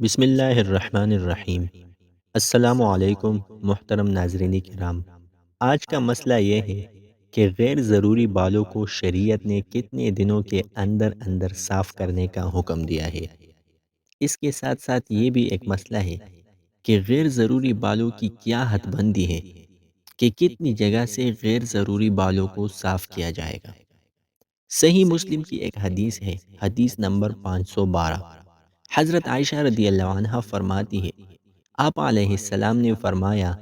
بسم اللہ الرحمن الرحیم۔ السلام علیکم محترم ناظرین کرام۔ آج کا مسئلہ یہ ہے کہ غیر ضروری بالوں کو شریعت نے کتنے دنوں کے اندر اندر صاف کرنے کا حکم دیا ہے۔ اس کے ساتھ ساتھ یہ بھی ایک مسئلہ ہے کہ غیر ضروری بالوں کی کیا حد بندی ہے کہ کتنی جگہ سے غیر ضروری بالوں کو صاف کیا جائے گا۔ صحیح مسلم کی ایک حدیث ہے، حدیث نمبر 512۔ حضرت عائشہ رضی اللہ عنہ فرماتی ہے، آپ علیہ السلام نے فرمایا،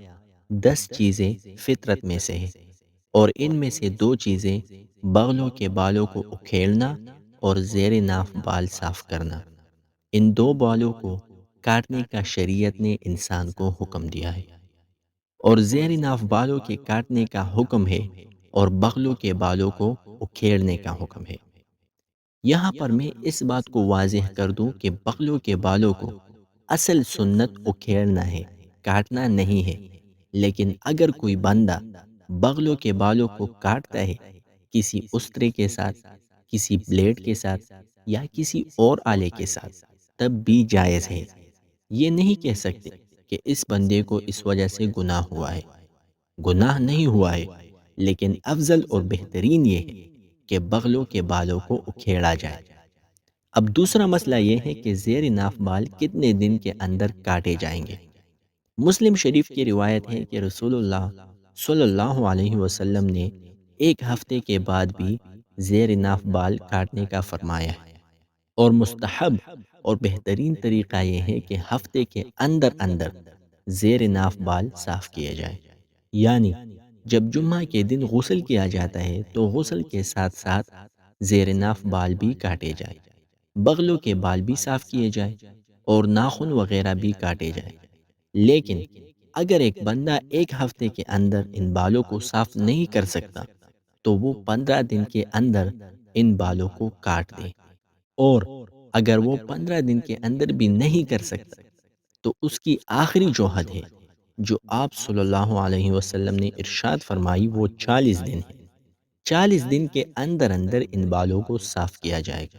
10 چیزیں فطرت میں سے ہیں، اور ان میں سے 2 چیزیں بغلوں کے بالوں کو اکھیڑنا اور زیر ناف بال صاف کرنا۔ ان 2 بالوں کو کاٹنے کا شریعت نے انسان کو حکم دیا ہے، اور زیر ناف بالوں کے کاٹنے کا حکم ہے، اور بغلوں کے بالوں کو اکھیڑنے کا حکم ہے۔ یہاں پر میں اس بات کو واضح کر دوں کہ بغلوں کے بالوں کو اصل سنت اکھیڑنا ہے، کاٹنا نہیں ہے۔ لیکن اگر کوئی بندہ بغلوں کے بالوں کو کاٹتا ہے کسی استرے کے ساتھ، کسی بلیڈ کے ساتھ، یا کسی اور آلے کے ساتھ، تب بھی جائز ہے۔ یہ نہیں کہہ سکتے کہ اس بندے کو اس وجہ سے گناہ ہوا ہے۔ گناہ نہیں ہوا ہے، لیکن افضل اور بہترین یہ ہے کہ بغلوں کے بالوں کو اکھیڑا جائے۔ اب دوسرا مسئلہ یہ ہے کہ زیر ناف بال کتنے دن کے اندر کاٹے جائیں گے۔ مسلم شریف کی روایت ہے کہ رسول اللہ صلی اللہ علیہ وسلم نے 1 ہفتے کے بعد بھی زیر ناف بال کاٹنے کا فرمایا ہے، اور مستحب اور بہترین طریقہ یہ ہے کہ ہفتے کے اندر اندر زیر ناف بال صاف کیے جائیں۔ یعنی جب جمعہ کے دن غسل کیا جاتا ہے تو غسل کے ساتھ ساتھ زیر ناف بال بھی کاٹے جائیں، بغلوں کے بال بھی صاف کیے جائیں، اور ناخن وغیرہ بھی کاٹے جائیں۔ لیکن اگر ایک بندہ 1 ہفتے کے اندر ان بالوں کو صاف نہیں کر سکتا تو وہ 15 دن کے اندر ان بالوں کو کاٹ دے، اور اگر وہ 15 دن کے اندر بھی نہیں کر سکتا تو اس کی آخری جو حد ہے، جو آپ صلی اللہ علیہ وسلم نے ارشاد فرمائی، وہ 40 دن ہے۔ 40 دن کے اندر اندر ان بالوں کو صاف کیا جائے گا۔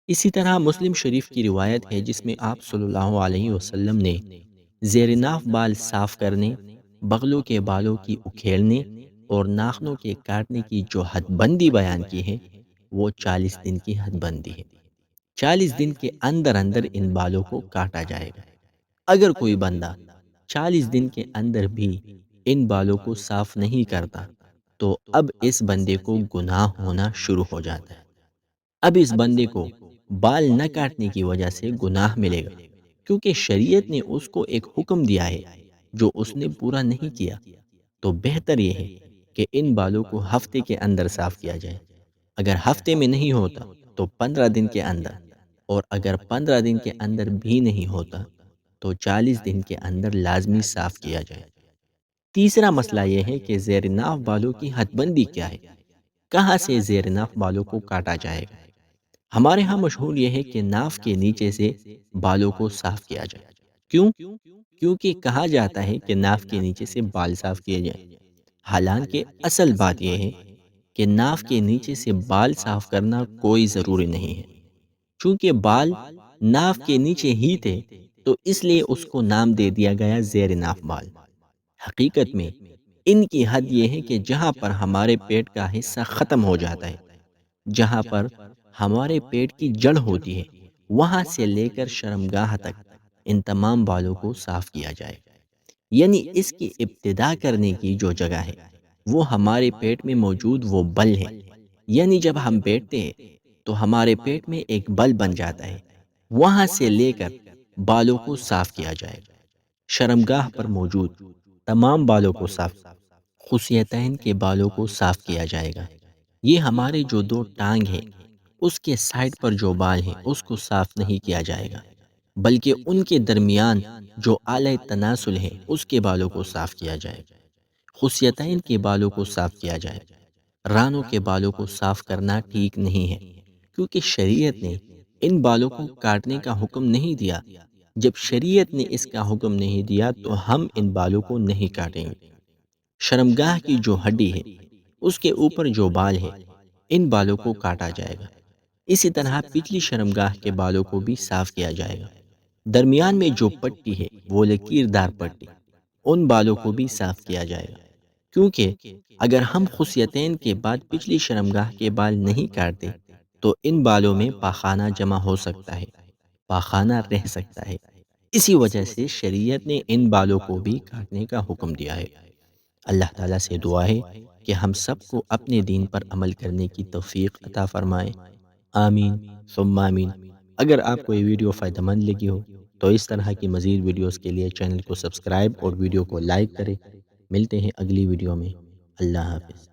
اسی طرح مسلم شریف کی روایت ہے جس میں آپ صلی اللہ علیہ وسلم نے زیر ناف بال صاف کرنے، بغلوں کے بالوں کی اکھیڑنے اور ناخنوں کے کاٹنے کی جو حد بندی بیان کی ہے، وہ 40 دن کی حد بندی ہے۔ 40 دن کے اندر اندر ان بالوں کو کاٹا جائے گا۔ اگر کوئی بندہ 40 دن کے اندر بھی ان بالوں کو صاف نہیں کرتا تو اب اس بندے کو گناہ ہونا شروع ہو جاتا ہے۔ اب اس بندے کو بال نہ کاٹنے کی وجہ سے گناہ ملے گا، کیونکہ شریعت نے اس کو ایک حکم دیا ہے جو اس نے پورا نہیں کیا۔ تو بہتر یہ ہے کہ ان بالوں کو ہفتے کے اندر صاف کیا جائے۔ اگر ہفتے میں نہیں ہوتا تو 15 دن کے اندر، اور اگر 15 دن کے اندر بھی نہیں ہوتا تو 40 دن کے اندر لازمی صاف کیا جائے۔ تیسرا مسئلہ یہ ہے کہ زیر ناف بالوں کی حد بندی کیا ہے، کہاں سے زیر ناف بالوں کو کاٹا جائے گا۔ ہمارے ہاں مشہور یہ ہے کہ ناف کے نیچے سے بالوں کو صاف کیا جائے۔ کیوں؟ کیونکہ کہا جاتا ہے کہ ناف کے نیچے سے بال صاف کیے جائیں۔ حالانکہ اصل بات یہ ہے کہ ناف کے نیچے سے بال صاف کرنا کوئی ضروری نہیں ہے۔ چونکہ بال ناف کے نیچے ہی تھے تو اس لیے اس کو نام دے دیا گیا زیر ناف بال۔ حقیقت میں ان کی حد یہ ہے کہ جہاں پر ہمارے پیٹ کا حصہ ختم ہو جاتا ہے، جہاں پر ہمارے پیٹ کی جڑ ہوتی ہے، وہاں سے لے کر شرمگاہ تک ان تمام بالوں کو صاف کیا جائے۔ یعنی اس کی ابتدا کرنے کی جو جگہ ہے وہ ہمارے پیٹ میں موجود وہ بل ہے۔ یعنی جب ہم بیٹھتے ہیں تو ہمارے پیٹ میں ایک بل بن جاتا ہے، وہاں سے لے کر بالوں کو صاف کیا جائے گا۔ شرمگاہ پر موجود تمام بالوں کو صاف، خصیتین کے بالوں کو صاف کیا جائے گا۔ یہ ہمارے جو 2 ٹانگ ہیں اس کے سائڈ پر جو بال ہیں اس کو صاف نہیں کیا جائے گا، بلکہ ان کے درمیان جو اعلی تناسل ہے اس کے بالوں کو صاف کیا جائے گا۔ خصیتین کے بالوں کو صاف کیا جائے گا۔ رانوں کے بالوں کو صاف کرنا ٹھیک نہیں ہے، کیونکہ شریعت نے ان بالوں کو کاٹنے کا حکم نہیں دیا۔ جب شریعت نے اس کا حکم نہیں دیا تو ہم ان بالوں کو نہیں کاٹیں گے۔ شرمگاہ کی جو ہڈی ہے اس کے اوپر جو بال ہے ان بالوں کو کاٹا جائے گا۔ اسی طرح پچھلی شرمگاہ کے بالوں کو بھی صاف کیا جائے گا۔ درمیان میں جو پٹی ہے وہ لکیردار پٹی، ان بالوں کو بھی صاف کیا جائے گا، کیونکہ اگر ہم خصیتین کے بعد پچھلی شرمگاہ کے بال نہیں کاٹتے تو ان بالوں میں پاخانہ جمع ہو سکتا ہے، پاخانہ رہ سکتا ہے۔ اسی وجہ سے شریعت نے ان بالوں کو بھی کاٹنے کا حکم دیا ہے۔ اللہ تعالیٰ سے دعا ہے کہ ہم سب کو اپنے دین پر عمل کرنے کی توفیق عطا فرمائے۔ آمین ثم آمین۔ اگر آپ کو یہ ویڈیو فائدہ مند لگی ہو تو اس طرح کی مزید ویڈیوز کے لیے چینل کو سبسکرائب اور ویڈیو کو لائک کریں۔ ملتے ہیں اگلی ویڈیو میں۔ اللہ حافظ۔